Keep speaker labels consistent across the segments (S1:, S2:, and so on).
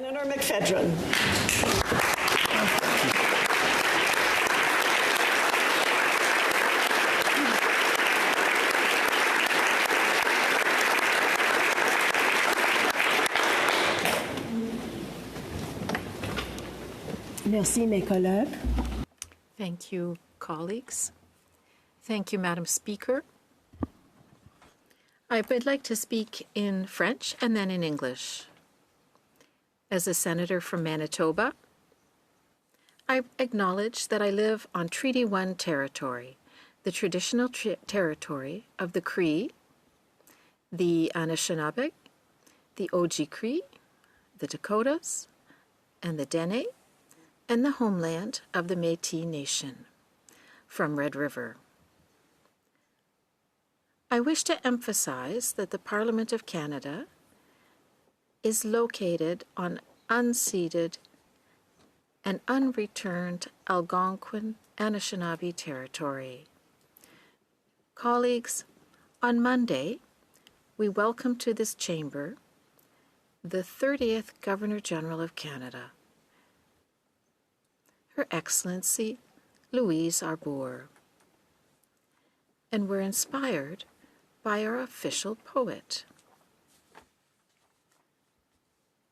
S1: Senator McPhedran.
S2: Merci, mes collègues.
S3: Thank you, colleagues. Thank you, Madam Speaker. I would like to speak in French and then in English. As a senator from Manitoba, I acknowledge that I live on Treaty 1 territory, the traditional territory of the Cree, the Anishinaabe, the Oji-Cree, the Dakotas, and the Dene, and the homeland of the Métis Nation, from Red River. I wish to emphasize that the Parliament of Canada is located on unceded and unreturned Algonquin Anishinaabe territory. Colleagues, on Monday, we welcome to this chamber the 30th Governor-General of Canada, Her Excellency Louise Arbour, and we're inspired by our official poet,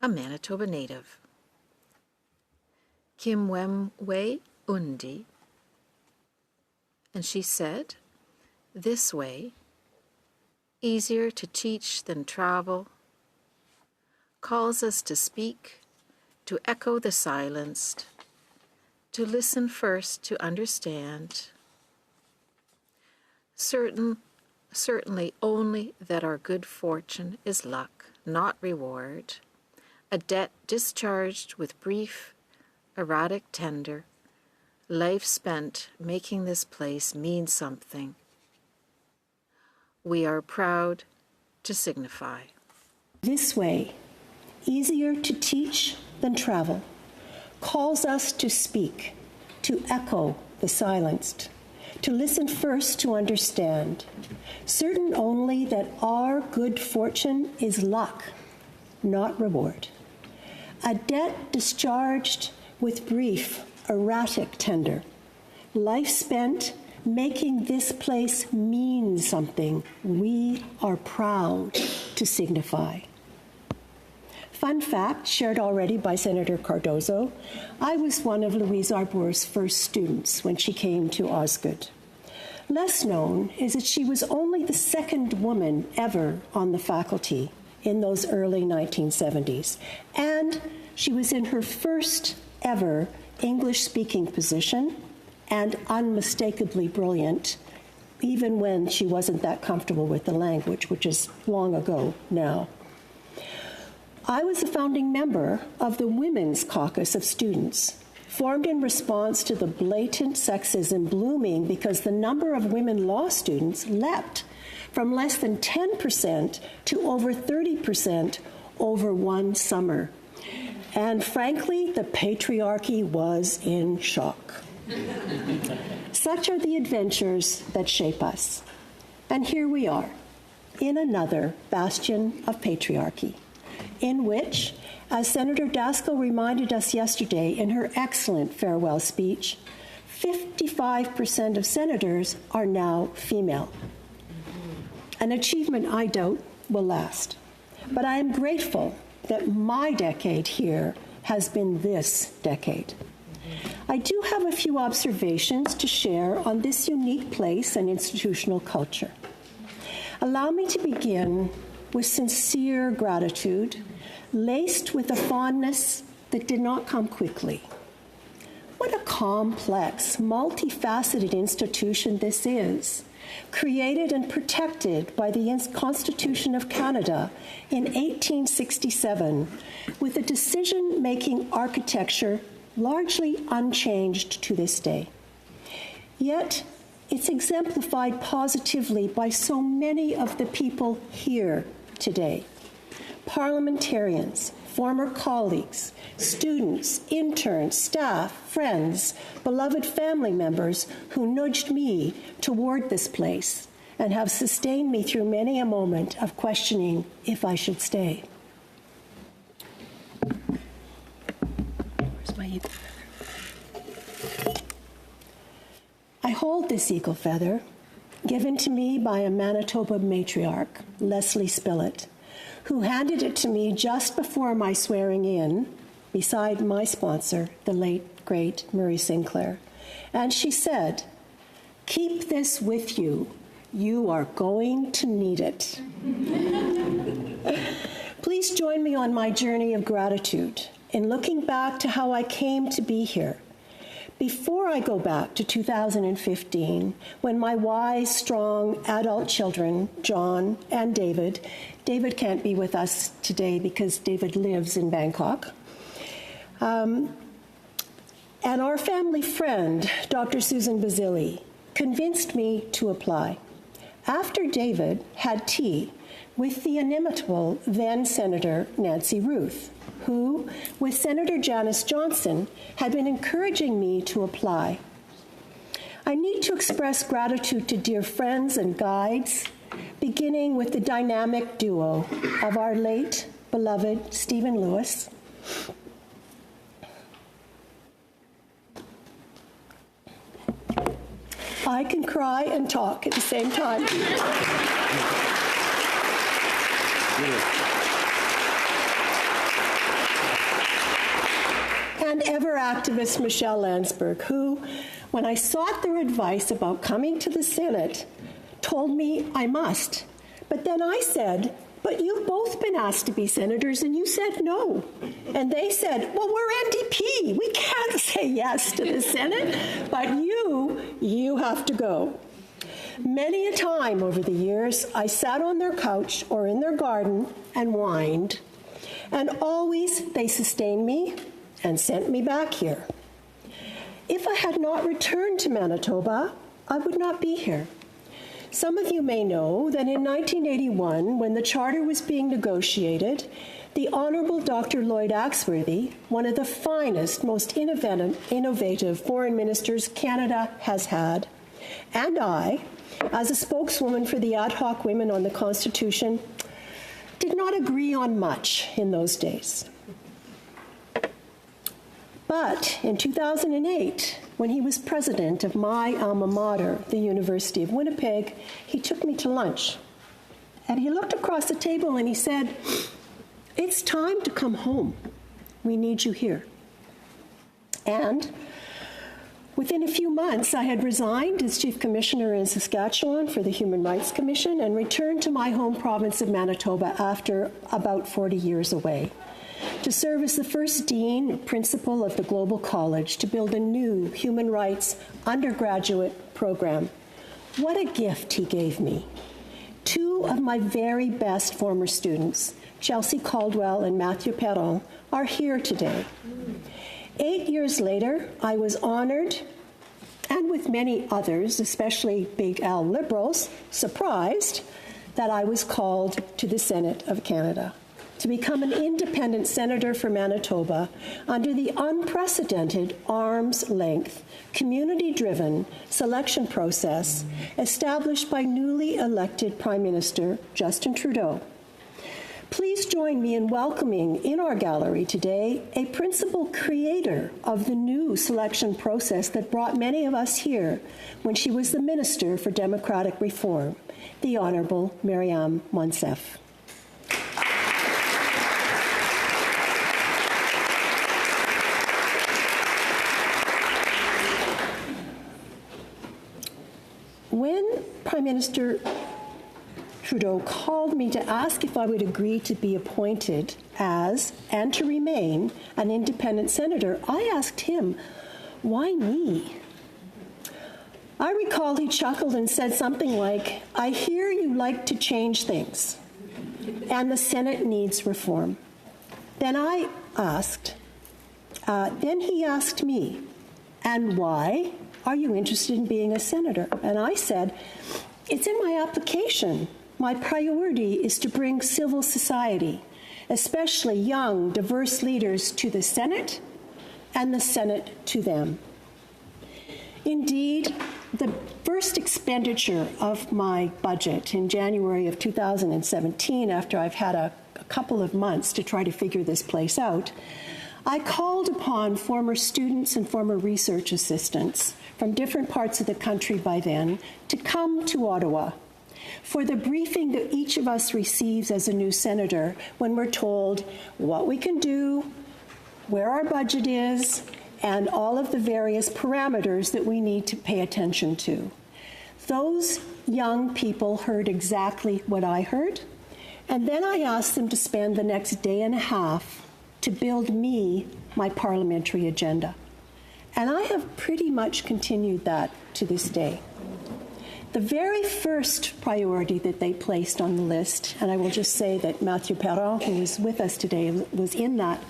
S3: a Manitoba native, Kimwemwe Undi, and she said, "This way, easier to teach than travel, calls us to speak, to echo the silenced, to listen first to understand. Certainly only that our good fortune is luck, not reward, a debt discharged with brief, erratic tender, life spent making this place mean something. We are proud to signify."
S2: This way, easier to teach than travel, calls us to speak, to echo the silenced, to listen first to understand, certain only that our good fortune is luck, not reward, a debt discharged with brief, erratic tender, life spent making this place mean something we are proud to signify. Fun fact, shared already by Senator Cardozo, I was one of Louise Arbour's first students when she came to Osgoode. Less known is that she was only the second woman ever on the faculty in those early 1970s, and she was in her first ever English-speaking position and unmistakably brilliant, even when she wasn't that comfortable with the language, which is long ago now. I was a founding member of the Women's Caucus of Students, formed in response to the blatant sexism blooming because the number of women law students leapt from less than 10% to over 30% over one summer. And frankly, the patriarchy was in shock. Such are the adventures that shape us. And here we are, in another bastion of patriarchy, in which, as Senator Daskal reminded us yesterday in her excellent farewell speech, 55% of senators are now female. An achievement I doubt will last. But I am grateful that my decade here has been this decade. I do have a few observations to share on this unique place and institutional culture. Allow me to begin with sincere gratitude, laced with a fondness that did not come quickly. What a complex, multifaceted institution this is, created and protected by the Constitution of Canada in 1867, with a decision-making architecture largely unchanged to this day. Yet, it's exemplified positively by so many of the people here today. Parliamentarians, former colleagues, students, interns, staff, friends, beloved family members who nudged me toward this place and have sustained me through many a moment of questioning if I should stay. my eagle feather. I hold this eagle feather, given to me by a Manitoba matriarch, Leslie Spillett, who handed it to me just before my swearing in, beside my sponsor, the late, great Murray Sinclair. And she said, "Keep this with you. You are going to need it." Please join me on my journey of gratitude in looking back to how I came to be here. Before I go back to 2015, when my wise, strong adult children, John and David can't be with us today because David lives in Bangkok, and our family friend, Dr. Susan Basili, convinced me to apply. After David had tea with the inimitable then Senator Nancy Ruth, who, with Senator Janice Johnson, had been encouraging me to apply. I need to express gratitude to dear friends and guides, beginning with the dynamic duo of our late, beloved Stephen Lewis, I can cry and talk at the same time. And ever activist Michelle Landsberg, who, when I sought their advice about coming to the Senate, told me I must. But then I said, "But you've both been asked to be senators, and you said no." And they said, "Well, we're NDP. We can't say yes to the Senate, but you have to go." Many a time over the years, I sat on their couch or in their garden and whined. And always they sustained me and sent me back here. If I had not returned to Manitoba, I would not be here. Some of you may know that in 1981, when the Charter was being negotiated, the Honourable Dr. Lloyd Axworthy, one of the finest, most innovative foreign ministers Canada has had, and I, as a spokeswoman for the Ad Hoc Women on the Constitution, did not agree on much in those days. But in 2008, when he was president of my alma mater, the University of Winnipeg, he took me to lunch. And he looked across the table and he said, "It's time to come home. We need you here." And within a few months, I had resigned as Chief Commissioner in Saskatchewan for the Human Rights Commission and returned to my home province of Manitoba after about 40 years away, to serve as the first Dean Principal of the Global College to build a new human rights undergraduate program. What a gift he gave me. Two of my very best former students, Chelsea Caldwell and Matthew Perron, are here today. 8 years later, I was honored, and with many others, especially Big L liberals, surprised that I was called to the Senate of Canada to become an independent senator for Manitoba under the unprecedented arm's-length, community-driven selection process established by newly elected Prime Minister Justin Trudeau. Please join me in welcoming in our gallery today a principal creator of the new selection process that brought many of us here when she was the Minister for Democratic Reform, the Honourable Maryam Monsef. When Prime Minister Trudeau called me to ask if I would agree to be appointed as and to remain an independent senator, I asked him, "Why me?" I recall he chuckled and said something like, "I hear you like to change things, and the Senate needs reform." Then he asked me, "And why are you interested in being a senator?" And I said, "It's in my application. My priority is to bring civil society, especially young, diverse leaders, to the Senate and the Senate to them." Indeed, the first expenditure of my budget in January of 2017, after I've had a couple of months to try to figure this place out, I called upon former students and former research assistants from different parts of the country by then to come to Ottawa for the briefing that each of us receives as a new senator when we're told what we can do, where our budget is, and all of the various parameters that we need to pay attention to. Those young people heard exactly what I heard, and then I asked them to spend the next day and a half to build me my parliamentary agenda. And I have pretty much continued that to this day. The very first priority that they placed on the list, and I will just say that Mathieu Perron, who was with us today, was in that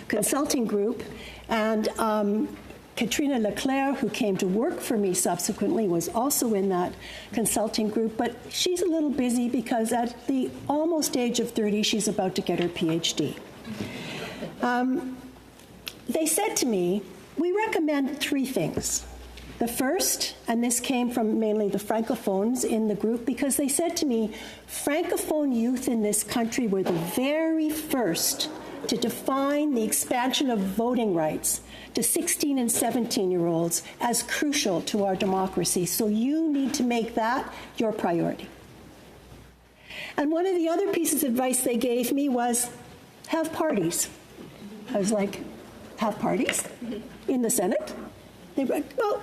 S2: consulting group, and Katrina Leclerc, who came to work for me subsequently, was also in that consulting group, but she's a little busy because at the almost age of 30, she's about to get her PhD. They said to me, we recommend 3 things. The first, and this came from mainly the Francophones in the group, because they said to me, Francophone youth in this country were the very first to define the expansion of voting rights to 16 and 17-year-olds as crucial to our democracy. So you need to make that your priority. And one of the other pieces of advice they gave me was, have parties. I was like, have parties in the Senate? They were like, well,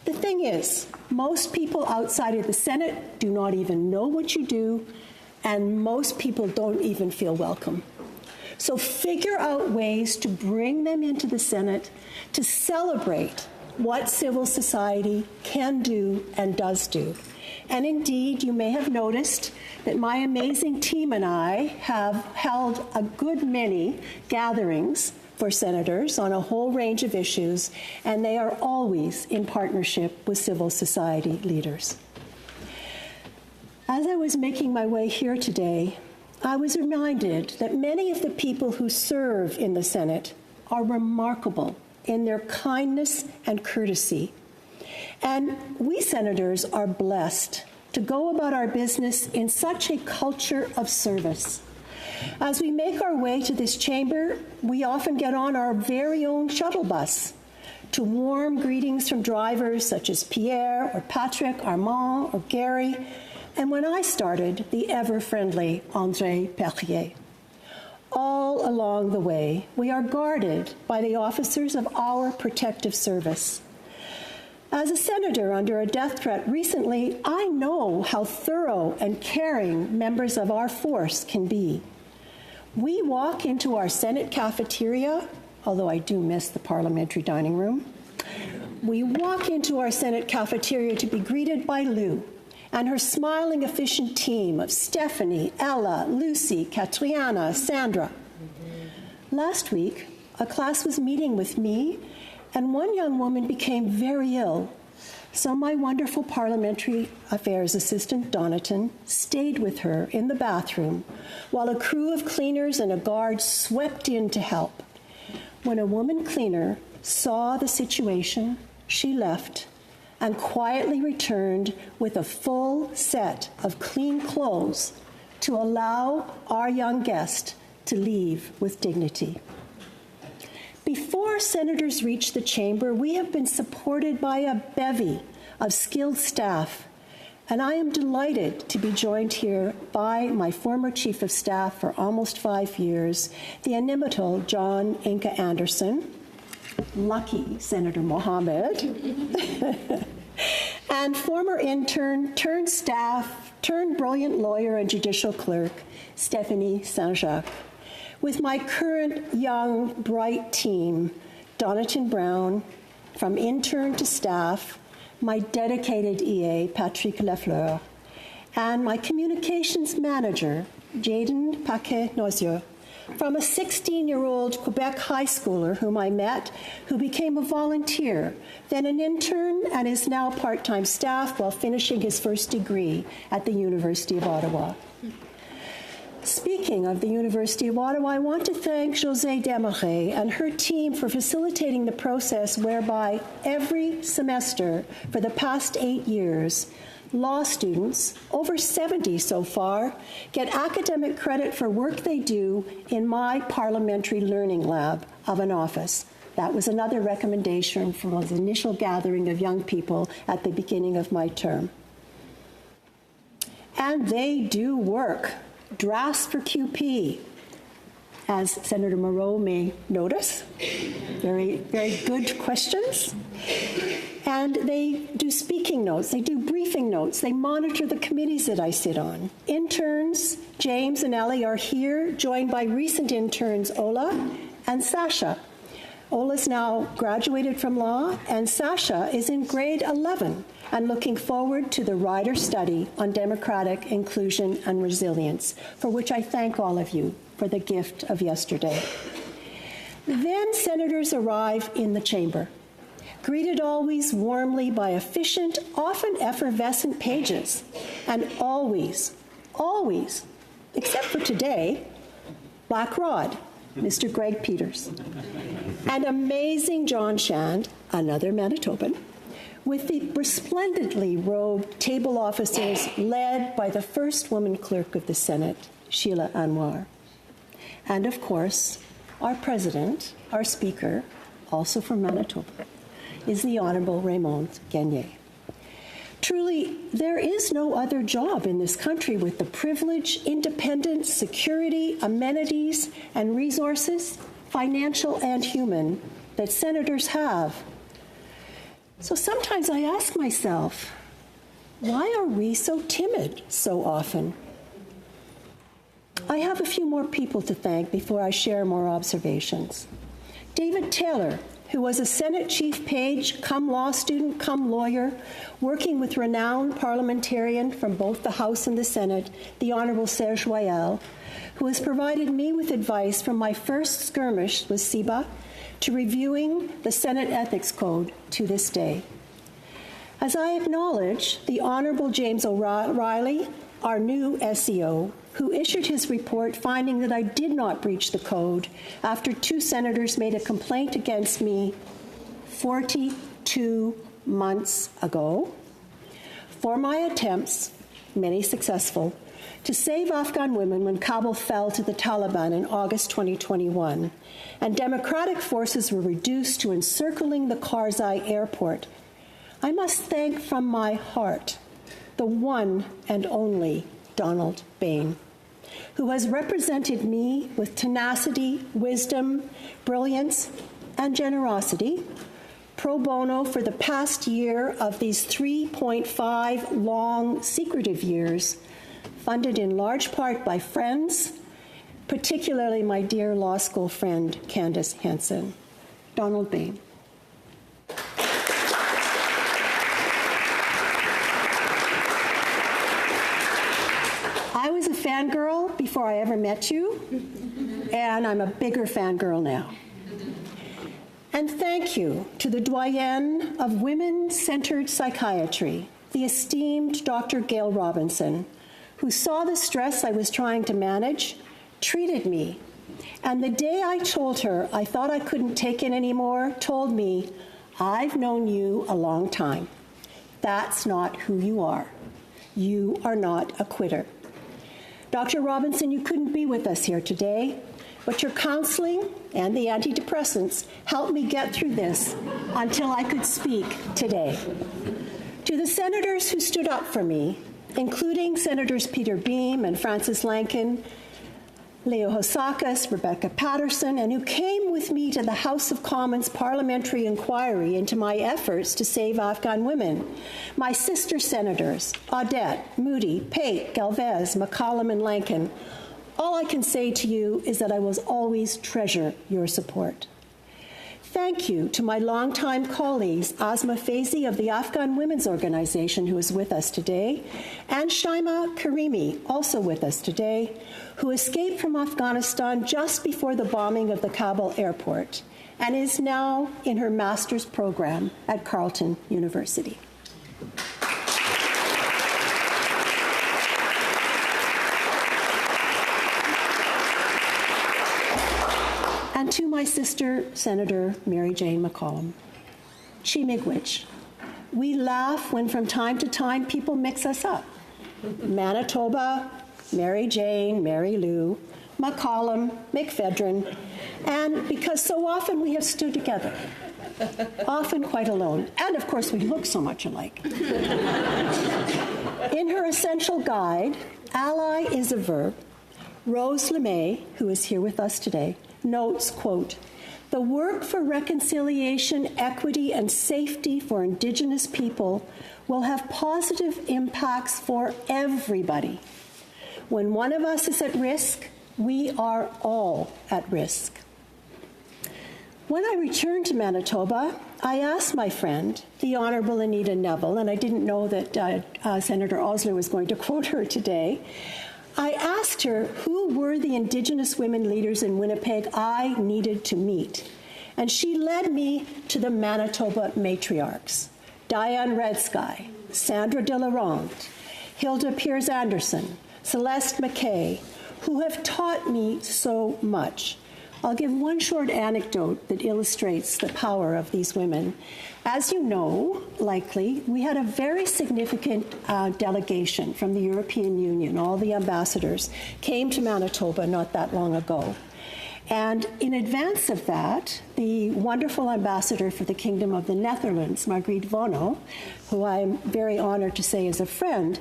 S2: the thing is, most people outside of the Senate do not even know what you do, and most people don't even feel welcome. So figure out ways to bring them into the Senate to celebrate what civil society can do and does do. And indeed, you may have noticed that my amazing team and I have held a good many gatherings for senators on a whole range of issues, and they are always in partnership with civil society leaders. As I was making my way here today, I was reminded that many of the people who serve in the Senate are remarkable in their kindness and courtesy. And we senators are blessed to go about our business in such a culture of service. As we make our way to this chamber, we often get on our very own shuttle bus to warm greetings from drivers such as Pierre or Patrick, Armand or Gary, and when I started, the ever-friendly André Perrier. All along the way, we are guarded by the officers of our protective service. As a senator under a death threat recently, I know how thorough and caring members of our force can be. We walk into our Senate cafeteria, although I do miss the parliamentary dining room. We walk into our Senate cafeteria to be greeted by Lou and her smiling, efficient team of Stephanie, Ella, Lucy, Katriana, Sandra. Last week, a class was meeting with me, and one young woman became very ill. So my wonderful parliamentary affairs assistant, Donaton, stayed with her in the bathroom while a crew of cleaners and a guard swept in to help. When a woman cleaner saw the situation, she left and quietly returned with a full set of clean clothes to allow our young guest to leave with dignity. Before senators reach the chamber, we have been supported by a bevy of skilled staff, and I am delighted to be joined here by my former chief of staff for almost 5 years, the inimitable John Inca Anderson, lucky Senator Mohammed, and former intern turned staff turned brilliant lawyer and judicial clerk, Stephanie Saint-Jacques, with my current young, bright team, Donaton Brown, from intern to staff, my dedicated EA, Patrick Lafleur, and my communications manager, Jaden Paquet-Nozieux, from a 16-year-old Quebec high schooler whom I met, who became a volunteer, then an intern, and is now part-time staff while finishing his first degree at the University of Ottawa. Speaking of the University of Ottawa, I want to thank Josée Desmarais and her team for facilitating the process whereby every semester for the past 8 years, law students, over 70 so far, get academic credit for work they do in my parliamentary learning lab of an office. That was another recommendation from the initial gathering of young people at the beginning of my term. And they do work. Drafts for QP, as Senator Marilou may notice. Very, very good questions. And they do speaking notes, they do briefing notes, they monitor the committees that I sit on. Interns, James and Ellie, are here, joined by recent interns, Ola and Sasha. Ola's now graduated from law, and Sasha is in grade 11 and looking forward to the Ryder study on democratic inclusion and resilience, for which I thank all of you for the gift of yesterday. Then senators arrive in the chamber, greeted always warmly by efficient, often effervescent pages, and always, except for today, Black Rod, Mr. Greg Peters, and amazing John Shand, another Manitoban, with the resplendently robed table officers led by the first woman clerk of the Senate, Sheila Anwar. And of course, our president, our speaker, also from Manitoba, is the Honorable Raymond Gagné. Truly, there is no other job in this country with the privilege, independence, security, amenities, and resources, financial and human, that senators have. So sometimes I ask myself, why are we so timid so often? I have a few more people to thank before I share more observations. David Taylor, who was a Senate chief page, come law student, come lawyer, working with renowned parliamentarian from both the House and the Senate, the Honorable Serge Royal, who has provided me with advice from my first skirmish with SIBA to reviewing the Senate Ethics Code to this day. As I acknowledge the Honorable James O'Reilly, our new SEO, who issued his report finding that I did not breach the code after 2 senators made a complaint against me 42 months ago for my attempts, many successful, to save Afghan women when Kabul fell to the Taliban in August 2021, and democratic forces were reduced to encircling the Karzai airport. I must thank from my heart the one and only Donald Bain, who has represented me with tenacity, wisdom, brilliance, and generosity, pro bono for the past year of these 3.5 long, secretive years, funded in large part by friends, particularly my dear law school friend, Candace Hansen. Donald Bain. I was a fangirl before I ever met you, and I'm a bigger fangirl now. And thank you to the doyenne of women-centered psychiatry, the esteemed Dr. Gail Robinson, who saw the stress I was trying to manage, treated me, and the day I told her I thought I couldn't take it anymore, told me, "I've known you a long time. That's not who you are. You are not a quitter." Dr. Robinson, you couldn't be with us here today, but your counseling and the antidepressants helped me get through this until I could speak today. To the senators who stood up for me, including Senators Peter Beam and Francis Lankin, Leo Hosakas, Rebecca Patterson, and who came with me to the House of Commons parliamentary inquiry into my efforts to save Afghan women. My sister senators, Audette, Moody, Pate, Galvez, McCollum, and Lankin. All I can say to you is that I will always treasure your support. Thank you to my longtime colleagues, Asma Faizi of the Afghan Women's Organization, who is with us today, and Shaima Karimi, also with us today, who escaped from Afghanistan just before the bombing of the Kabul airport and is now in her master's program at Carleton University. To my sister, Senator Mary Jane McCollum, Chi Miigwech, We laugh when from time to time people mix us up. Manitoba, Mary Jane, Marilou, McCollum, McPhedran, and because so often we have stood together, often quite alone, and of course we look so much alike. In her essential guide, Ally is a verb, Rose LeMay, who is here with us today, notes, quote, "The work for reconciliation, equity, and safety for Indigenous people will have positive impacts for everybody. When one of us is at risk, we are all at risk." When I returned to Manitoba, I asked my friend, the Honourable Anita Neville, and I didn't know that Senator Osler was going to quote her today. I asked her who were the Indigenous women leaders in Winnipeg I needed to meet. And she led me to the Manitoba matriarchs, Diane Redsky, Sandra de la Ronde, Hilda Piers-Anderson, Celeste McKay, who have taught me so much. I'll give one short anecdote that illustrates the power of these women. As you know, likely, we had a very significant delegation from the European Union. All the ambassadors came to Manitoba not that long ago. And in advance of that, the wonderful ambassador for the Kingdom of the Netherlands, Margriet Vono, who I'm very honored to say is a friend,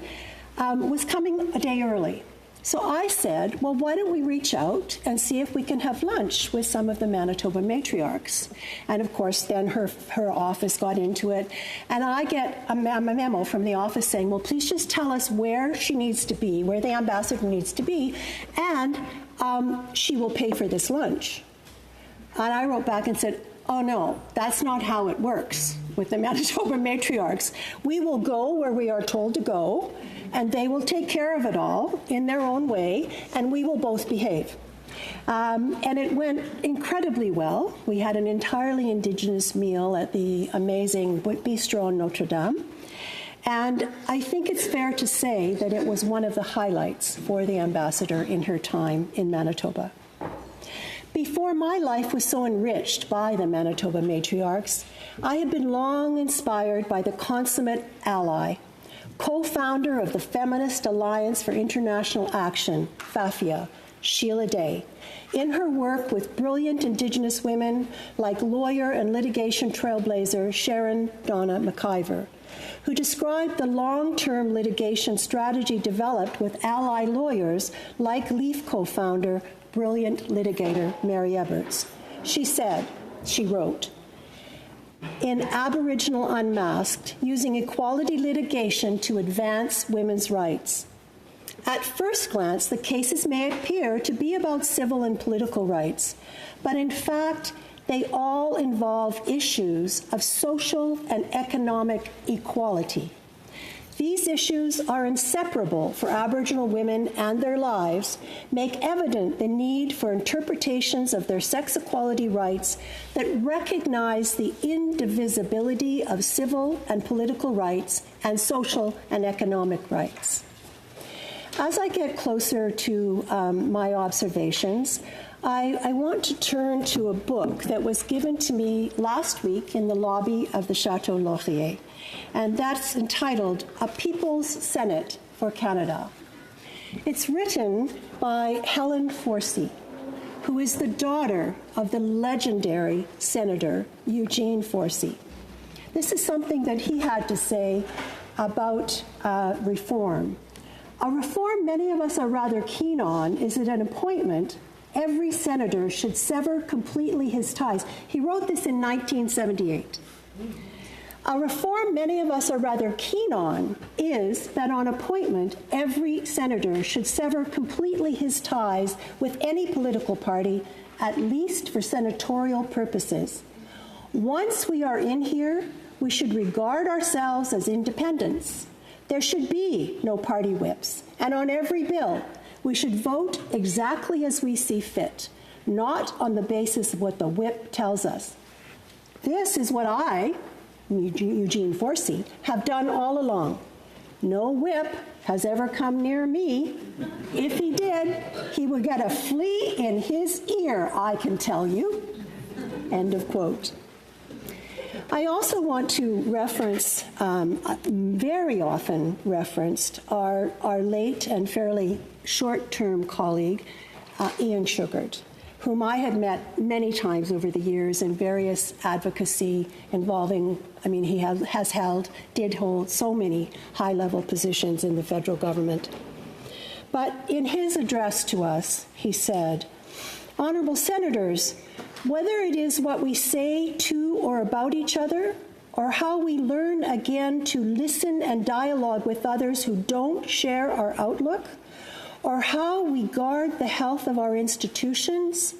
S2: was coming a day early. So I said, well, why don't we reach out and see if we can have lunch with some of the Manitoba matriarchs? And of course, then her office got into it. And I get a memo from the office saying, well, please just tell us where she needs to be, where the ambassador needs to be, and she will pay for this lunch. And I wrote back and said, oh no, that's not how it works with the Manitoba matriarchs. We will go where we are told to go, and they will take care of it all in their own way, and we will both behave. And it went incredibly well. We had an entirely Indigenous meal at the amazing Bistro Notre Dame. And I think it's fair to say that it was one of the highlights for the ambassador in her time in Manitoba. Before my life was so enriched by the Manitoba matriarchs, I had been long inspired by the consummate ally, co-founder of the Feminist Alliance for International Action, FAFIA, Sheila Day, in her work with brilliant Indigenous women like lawyer and litigation trailblazer Sharon Donna McIver, who described the long-term litigation strategy developed with ally lawyers like LEAF co-founder, brilliant litigator Mary Eberts. She wrote, in Aboriginal Unmasked, using equality litigation to advance women's rights. At first glance, the cases may appear to be about civil and political rights, but in fact, they all involve issues of social and economic equality. These issues are inseparable for Aboriginal women and their lives, make evident the need for interpretations of their sex equality rights that recognize the indivisibility of civil and political rights and social and economic rights. As I get closer to my observations, I want to turn to a book that was given to me last week in the lobby of the Chateau Laurier, and that's entitled A People's Senate for Canada. It's written by Helen Forsey, who is the daughter of the legendary Senator Eugene Forsey. This is something that he had to say about reform. A reform many of us are rather keen on is that an appointment every senator should sever completely his ties. He wrote this in 1978. A reform many of us are rather keen on is that on appointment, every senator should sever completely his ties with any political party, at least for senatorial purposes. Once we are in here, we should regard ourselves as independents. There should be no party whips, and on every bill, we should vote exactly as we see fit, not on the basis of what the whip tells us. This is what I, Eugene Forsey, have done all along. No whip has ever come near me. If he did, he would get a flea in his ear, I can tell you. End of quote. I also want to reference, very often referenced, our late and fairly short-term colleague, Ian Sugart, whom I had met many times over the years in various advocacy involving, he did hold so many high-level positions in the federal government. But in his address to us, he said, "Honorable Senators, whether it is what we say to or about each other, or how we learn again to listen and dialogue with others who don't share our outlook, or how we guard the health of our institutions,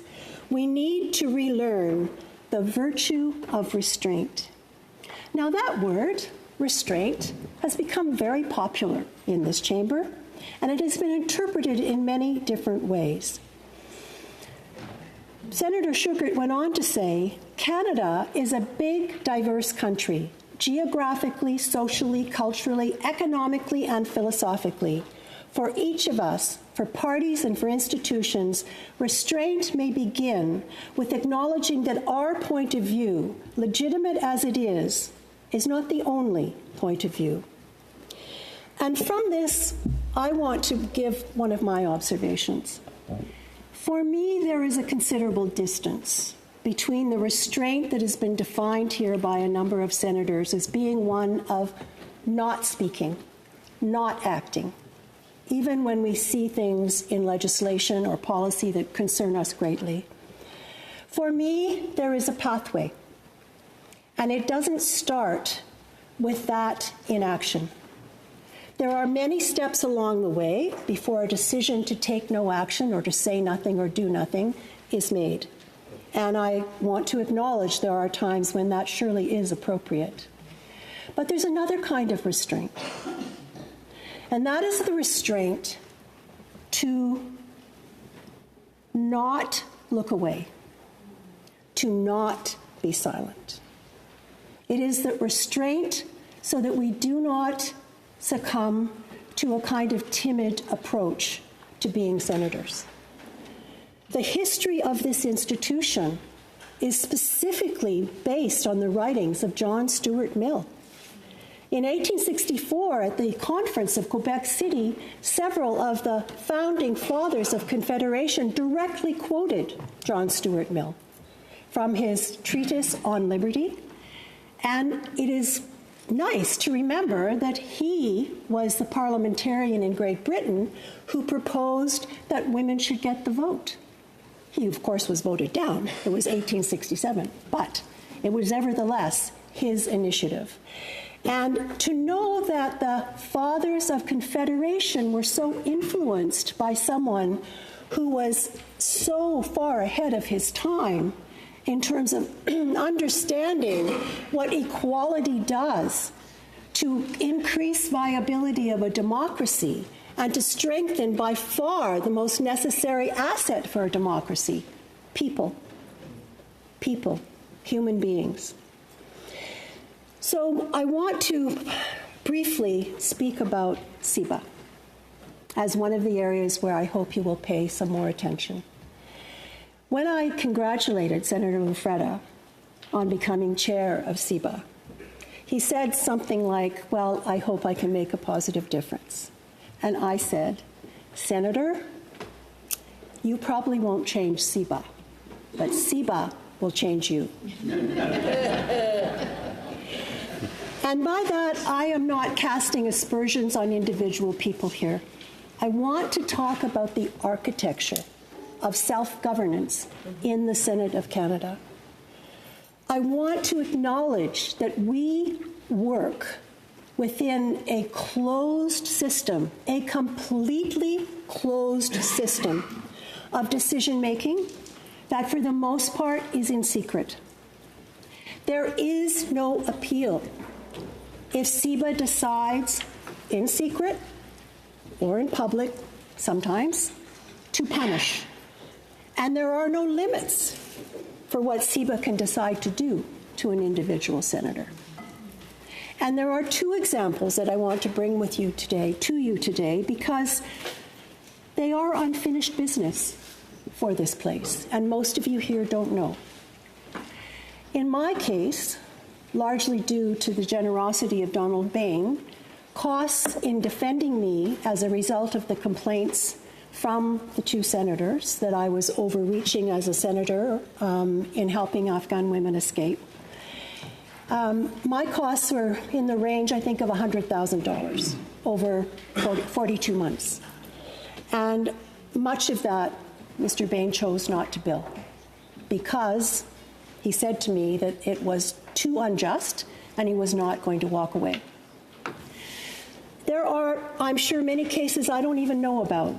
S2: we need to relearn the virtue of restraint." Now that word, restraint, has become very popular in this chamber, and it has been interpreted in many different ways. Senator Sugart went on to say, "Canada is a big, diverse country, geographically, socially, culturally, economically, and philosophically. For each of us, for parties and for institutions, restraint may begin with acknowledging that our point of view, legitimate as it is not the only point of view." And from this, I want to give one of my observations. For me, there is a considerable distance between the restraint that has been defined here by a number of senators as being one of not speaking, not acting, even when we see things in legislation or policy that concern us greatly. For me, there is a pathway, and it doesn't start with that inaction. There are many steps along the way before a decision to take no action or to say nothing or do nothing is made. And I want to acknowledge there are times when that surely is appropriate. But there's another kind of restraint. And that is the restraint to not look away, to not be silent. It is the restraint so that we do not succumb to a kind of timid approach to being senators. The history of this institution is specifically based on the writings of John Stuart Mill. In 1864, at the Conference of Quebec City, several of the founding fathers of Confederation directly quoted John Stuart Mill from his treatise on liberty, and it is nice to remember that he was the parliamentarian in Great Britain who proposed that women should get the vote. He, of course, was voted down. It was 1867, but it was nevertheless his initiative. And to know that the fathers of Confederation were so influenced by someone who was so far ahead of his time in terms of understanding what equality does to increase viability of a democracy and to strengthen by far the most necessary asset for a democracy, people, human beings. So I want to briefly speak about CIBA as one of the areas where I hope you will pay some more attention. When I congratulated Senator Lufreda on becoming chair of CIBA, he said something like, "Well, I hope I can make a positive difference." And I said, "Senator, you probably won't change CIBA, but CIBA will change you." And by that, I am not casting aspersions on individual people here. I want to talk about the architecture of self-governance in the Senate of Canada. I want to acknowledge that we work within a closed system, a completely closed system of decision-making that for the most part is in secret. There is no appeal. If CIBA decides in secret or in public, sometimes, to punish. And there are no limits for what CIBA can decide to do to an individual senator. And there are two examples that I want to bring to you today, because they are unfinished business for this place, and most of you here don't know. In my case, largely due to the generosity of Donald Bain, costs in defending me as a result of the complaints from the two senators that I was overreaching as a senator in helping Afghan women escape. My costs were in the range, I think, of $100,000 over 42 months. And much of that, Mr. Bain chose not to bill because he said to me that it was too unjust and he was not going to walk away. There are, I'm sure, many cases I don't even know about,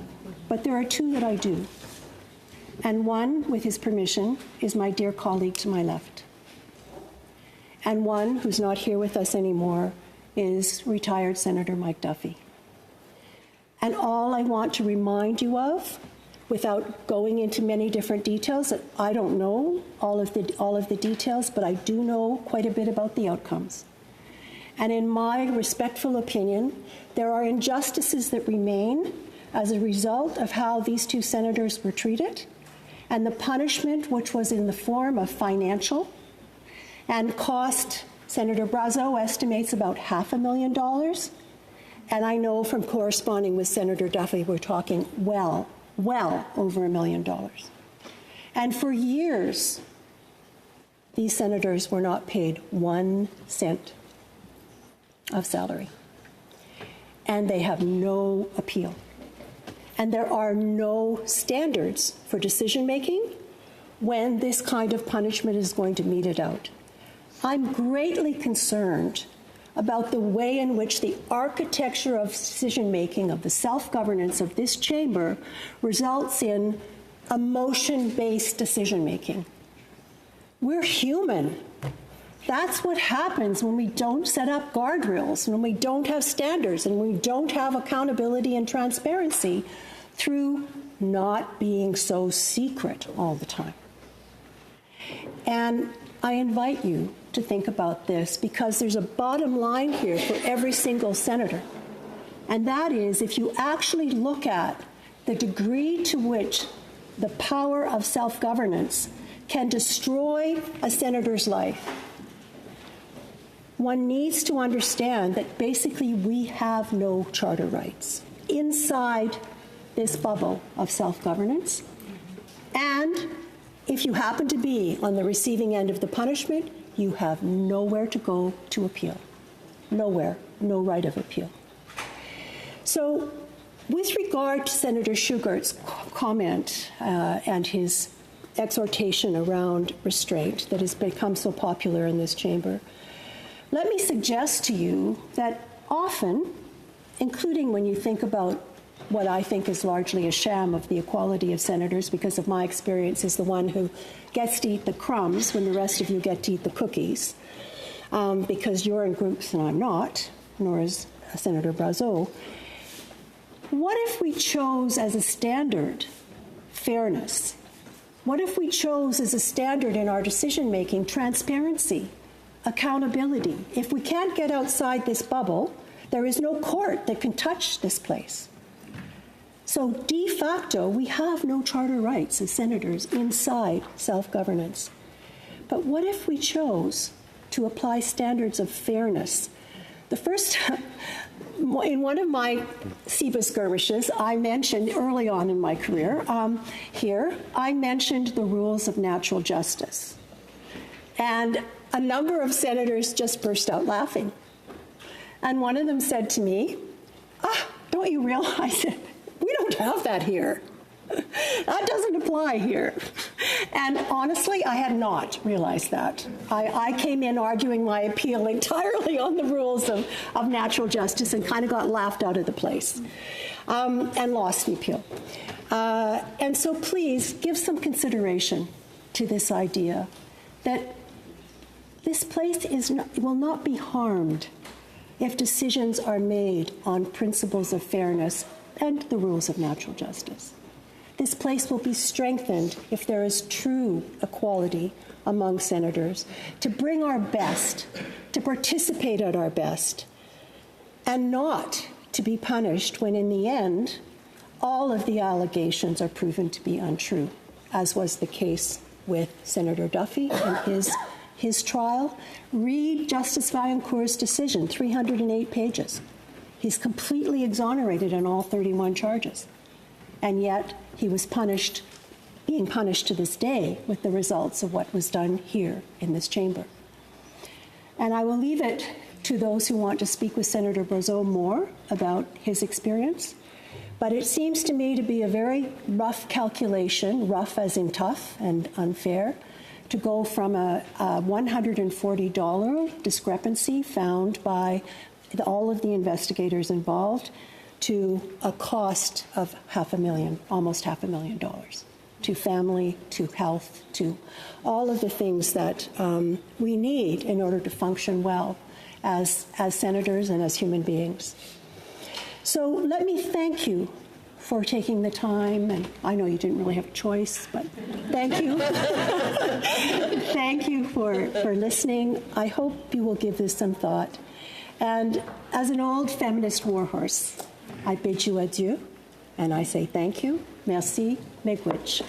S2: but there are two that I do. And one, with his permission, is my dear colleague to my left. And one, who's not here with us anymore, is retired Senator Mike Duffy. And all I want to remind you of, without going into many different details, that I don't know all of the details, but I do know quite a bit about the outcomes. And in my respectful opinion, there are injustices that remain as a result of how these two senators were treated, and the punishment, which was in the form of financial, and cost, Senator Brazeau estimates about $500,000. And I know from corresponding with Senator Duffy, we're talking well over $1 million. And for years, these senators were not paid 1 cent of salary. And they have no appeal. And there are no standards for decision-making when this kind of punishment is going to mete it out. I'm greatly concerned about the way in which the architecture of decision-making, of the self-governance of this chamber, results in emotion-based decision-making. We're human. That's what happens when we don't set up guardrails, when we don't have standards, and we don't have accountability and transparency through not being so secret all the time. And I invite you to think about this because there's a bottom line here for every single senator. And that is, if you actually look at the degree to which the power of self-governance can destroy a senator's life, one needs to understand that basically we have no charter rights inside this bubble of self-governance. And if you happen to be on the receiving end of the punishment, you have nowhere to go to appeal. Nowhere, no right of appeal. So with regard to Senator Shugart's comment and his exhortation around restraint that has become so popular in this chamber, let me suggest to you that often, including when you think about what I think is largely a sham of the equality of senators, because of my experience as the one who gets to eat the crumbs when the rest of you get to eat the cookies, because you're in groups and I'm not, nor is Senator Brazeau. What if we chose as a standard fairness? What if we chose as a standard in our decision-making transparency, accountability? If we can't get outside this bubble, there is no court that can touch this place. So de facto, we have no charter rights as senators inside self-governance. But what if we chose to apply standards of fairness? The first, in one of my SEBA skirmishes, I mentioned early on in my career I mentioned the rules of natural justice. And a number of senators just burst out laughing. And one of them said to me, don't you realize it? We don't have that here. That doesn't apply here. And honestly, I had not realized that. I came in arguing my appeal entirely on the rules of natural justice and kind of got laughed out of the place and lost the appeal. And so please give some consideration to this idea that this place will not be harmed if decisions are made on principles of fairness and the rules of natural justice. This place will be strengthened if there is true equality among senators to bring our best, to participate at our best, and not to be punished when in the end all of the allegations are proven to be untrue, as was the case with Senator Duffy and his trial. Read Justice Vaillancourt's decision, 308 pages. He's completely exonerated on all 31 charges. And yet he was being punished to this day with the results of what was done here in this chamber. And I will leave it to those who want to speak with Senator Brazeau more about his experience. But it seems to me to be a very rough calculation, rough as in tough and unfair, to go from a $140 discrepancy found by all of the investigators involved to a cost of almost $500,000 to family, to health, to all of the things that we need in order to function well as senators and as human beings. So let me thank you for taking the time, and I know you didn't really have a choice, but thank you. Thank you for listening. I hope you will give this some thought. And as an old feminist warhorse, I bid you adieu, and I say thank you, merci, miigwech.